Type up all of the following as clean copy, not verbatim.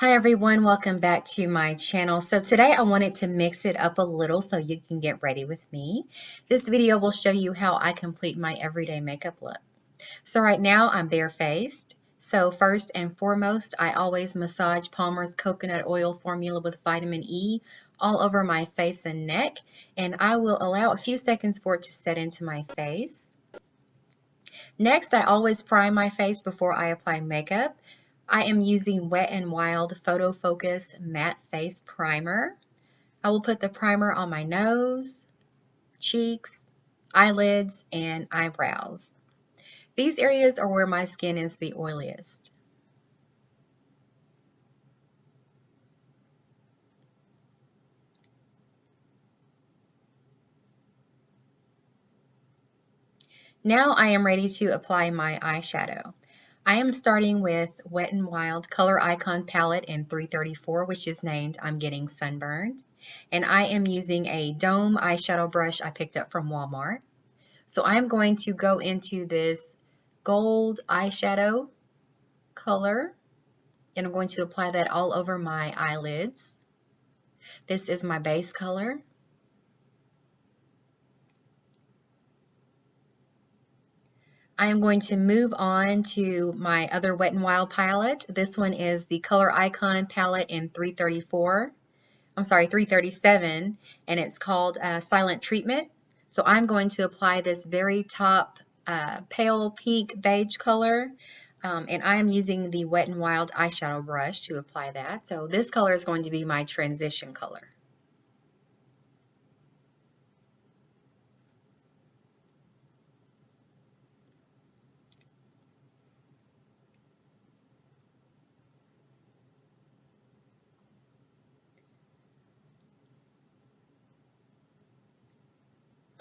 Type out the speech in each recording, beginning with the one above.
Hi everyone, welcome back to my channel. So today I wanted to mix it up a little so you can get ready with me. This video will show you how I complete my everyday makeup look. So right now I'm barefaced. So first and foremost, I always massage Palmer's coconut oil formula with vitamin E all over my face and neck, and I will allow a few seconds for it to set into my face. Next, I always prime my face before I apply makeup. I am using Wet n Wild Photo Focus Matte Face Primer. I will put the primer on my nose, cheeks, eyelids, and eyebrows. These areas are where my skin is the oiliest. Now I am ready to apply my eyeshadow. I am starting with Wet n Wild Color Icon Palette in 334, which is named I'm Getting Sunburned. And I am using a dome eyeshadow brush I picked up from Walmart. So I'm going to go into this gold eyeshadow color, and I'm going to apply that all over my eyelids. This is my base color. I am going to move on to my other Wet n Wild palette. This one is the Color Icon palette in 337, and it's called Silent Treatment. So I'm going to apply this very top pale pink beige color, and I am using the Wet n Wild eyeshadow brush to apply that. So this color is going to be my transition color.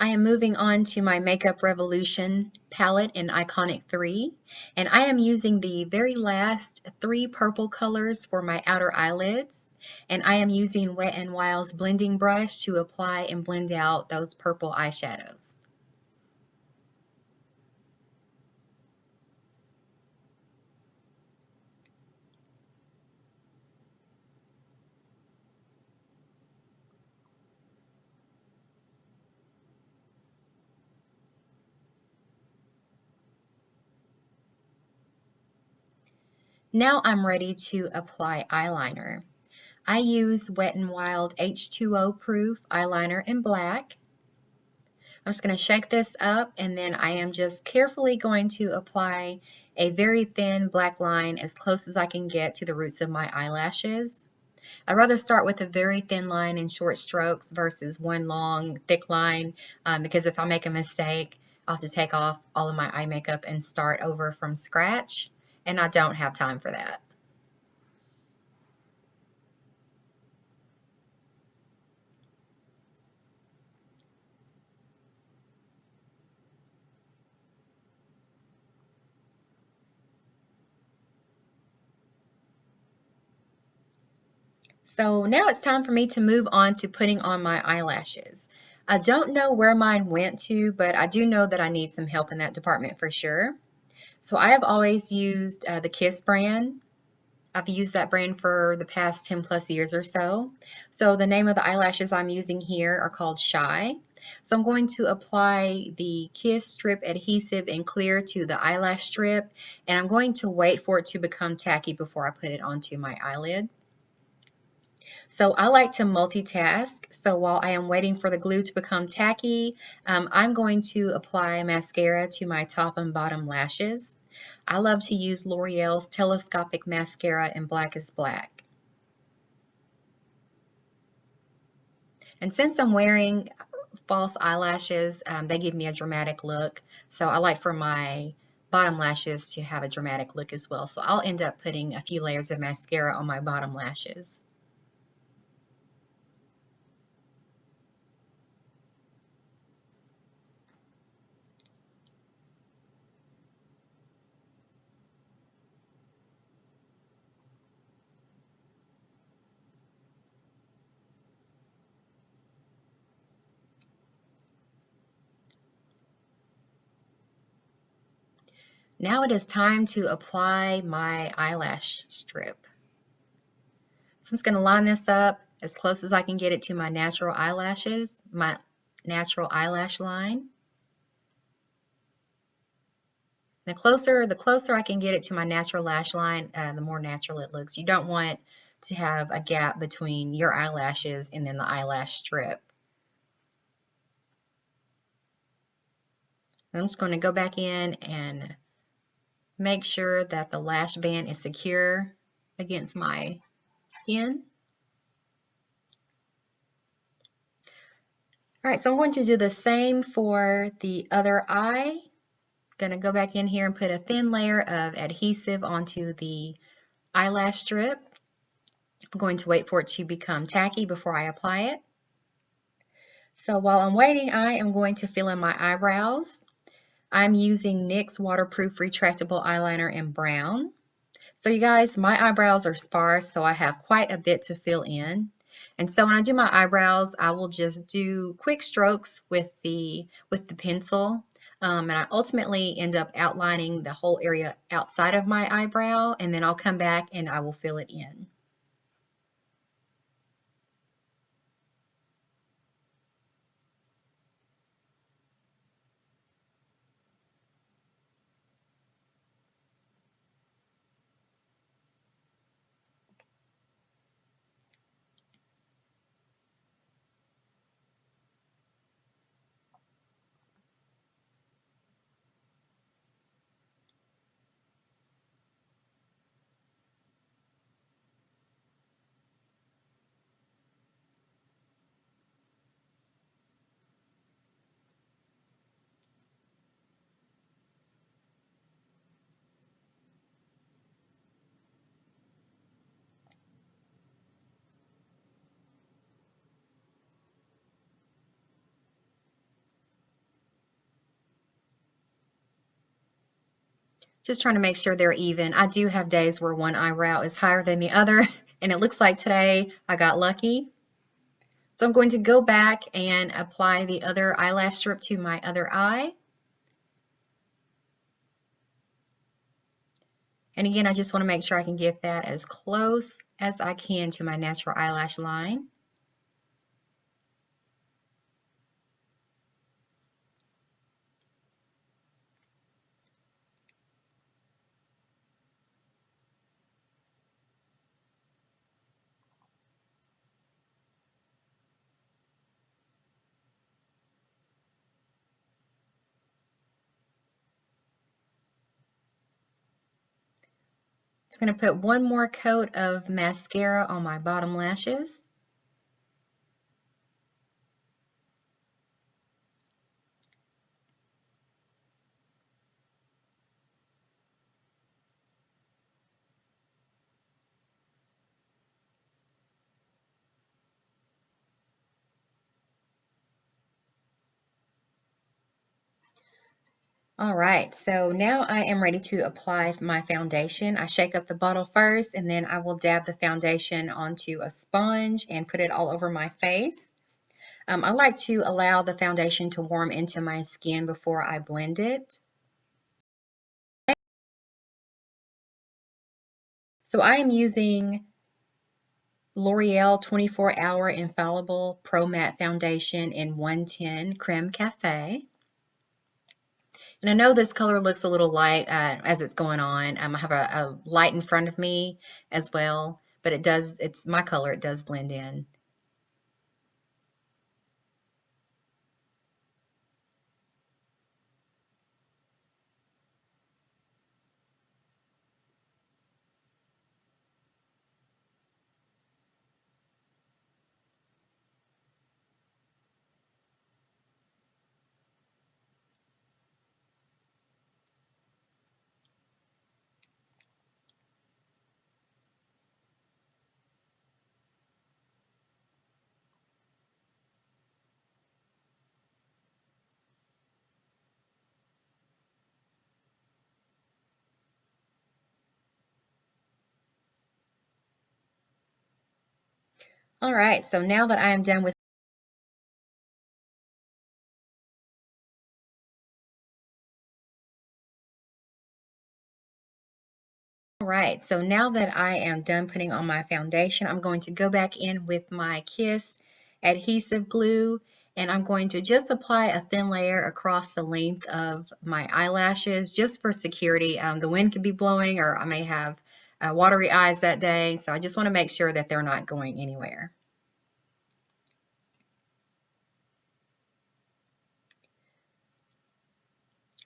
I am moving on to my Makeup Revolution palette in Iconic 3, and I am using the very last three purple colors for my outer eyelids, and I am using Wet n Wild's blending brush to apply and blend out those purple eyeshadows. Now I'm ready to apply eyeliner. I use Wet n Wild H2O proof eyeliner in black. I'm just going to shake this up, and then I am just carefully going to apply a very thin black line as close as I can get to the roots of my eyelashes. I'd rather start with a very thin line in short strokes versus one long thick line, because if I make a mistake, I'll have to take off all of my eye makeup and start over from scratch, and I don't have time for that. So now it's time for me to move on to putting on my eyelashes. I don't know where mine went to, but I do know that I need some help in that department for sure. So I have always used the Kiss brand. I've used that brand for the past 10 plus years or so. So the name of the eyelashes I'm using here are called Shy. So I'm going to apply the Kiss Strip Adhesive in clear to the eyelash strip, and I'm going to wait for it to become tacky before I put it onto my eyelid. So I like to multitask. So while I am waiting for the glue to become tacky, I'm going to apply mascara to my top and bottom lashes. I love to use L'Oreal's Telescopic Mascara in Black is Black. And since I'm wearing false eyelashes, they give me a dramatic look. So I like for my bottom lashes to have a dramatic look as well. So I'll end up putting a few layers of mascara on my bottom lashes. Now it is time to apply my eyelash strip. I'm just going to line this up as close as I can get it to my natural eyelashes, my natural eyelash line. The closer I can get it to my natural lash line, the more natural it looks. You don't want to have a gap between your eyelashes and then the eyelash strip. I'm just going to go back in and make sure that the lash band is secure against my skin. All right, so I'm going to do the same for the other eye. Going to go back in here and put a thin layer of adhesive onto the eyelash strip. I'm going to wait for it to become tacky before I apply it. So while I'm waiting, I am going to fill in my eyebrows. I'm using NYX waterproof retractable eyeliner in brown. So you guys, my eyebrows are sparse, so I have quite a bit to fill in. And so when I do my eyebrows, I will just do quick strokes with the pencil. And I ultimately end up outlining the whole area outside of my eyebrow, and then I'll come back and I will fill it in. Just trying to make sure they're even. I do have days where one eyebrow is higher than the other, and it looks like today I got lucky. So I'm going to go back and apply the other eyelash strip to my other eye. And again, I just want to make sure I can get that as close as I can to my natural eyelash line. So I'm going to put one more coat of mascara on my bottom lashes. All right, so now I am ready to apply my foundation. I shake up the bottle first, and then I will dab the foundation onto a sponge and put it all over my face. I like to allow the foundation to warm into my skin before I blend it. So I am using L'Oreal 24-Hour Infallible Pro Matte Foundation in 110 Creme Cafe. And I know this color looks a little light as it's going on. I have a light in front of me as well, but it's my color, it does blend in. All right, so now that I am done with All right, so now that I am done putting on my foundation, I'm going to go back in with my Kiss adhesive glue, and I'm going to just apply a thin layer across the length of my eyelashes just for security. The wind could be blowing, or I may have watery eyes that day, so I just want to make sure that they're not going anywhere.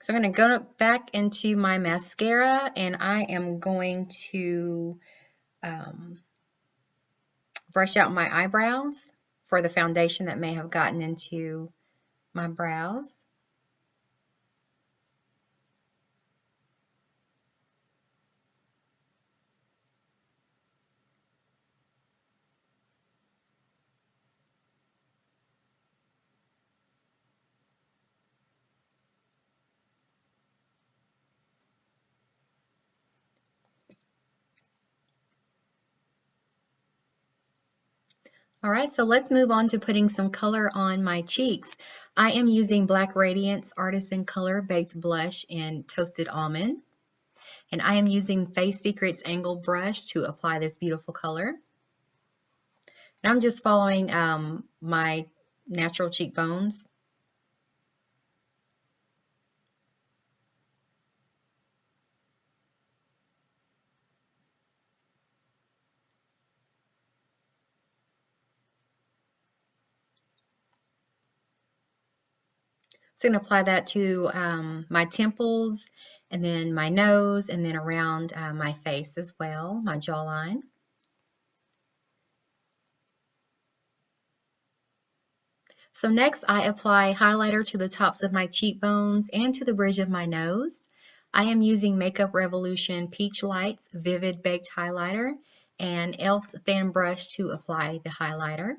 So I'm going to go back into my mascara, and I am going to brush out my eyebrows for the foundation that may have gotten into my brows. All right, so let's move on to putting some color on my cheeks. I am using Black Radiance Artisan Color Baked Blush in Toasted Almond. And I am using Face Secrets Angle Brush to apply this beautiful color. And I'm just following my natural cheekbones. So I'm going to apply that to my temples, and then my nose, and then around my face as well, my jawline. So next I apply highlighter to the tops of my cheekbones and to the bridge of my nose. I am using Makeup Revolution Peach Lights Vivid Baked Highlighter and e.l.f.'s fan brush to apply the highlighter.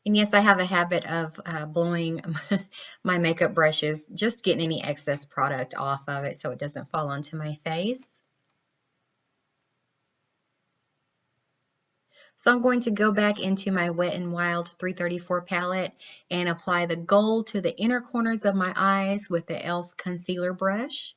And yes, I have a habit of blowing my makeup brushes, just getting any excess product off of it so it doesn't fall onto my face. So I'm going to go back into my Wet n Wild 334 palette and apply the gold to the inner corners of my eyes with the e.l.f. concealer brush.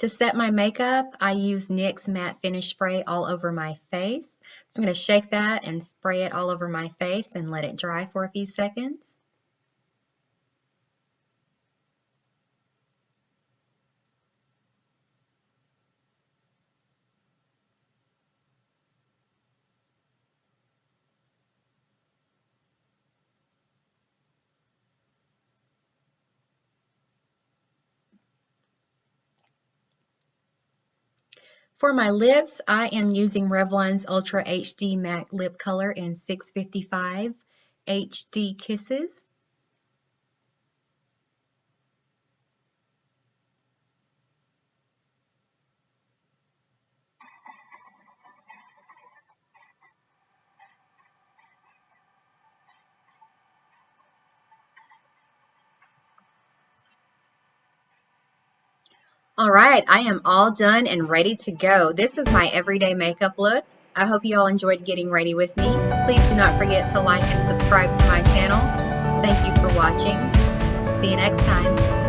To set my makeup, I use NYX Matte Finish Spray all over my face. So I'm going to shake that and spray it all over my face and let it dry for a few seconds. For my lips, I am using Revlon's Ultra HD Matte Lip Color in 655 HD Kisses. All right, I am all done and ready to go. This is my everyday makeup look. I hope you all enjoyed getting ready with me. Please do not forget to like and subscribe to my channel. Thank you for watching. See you next time.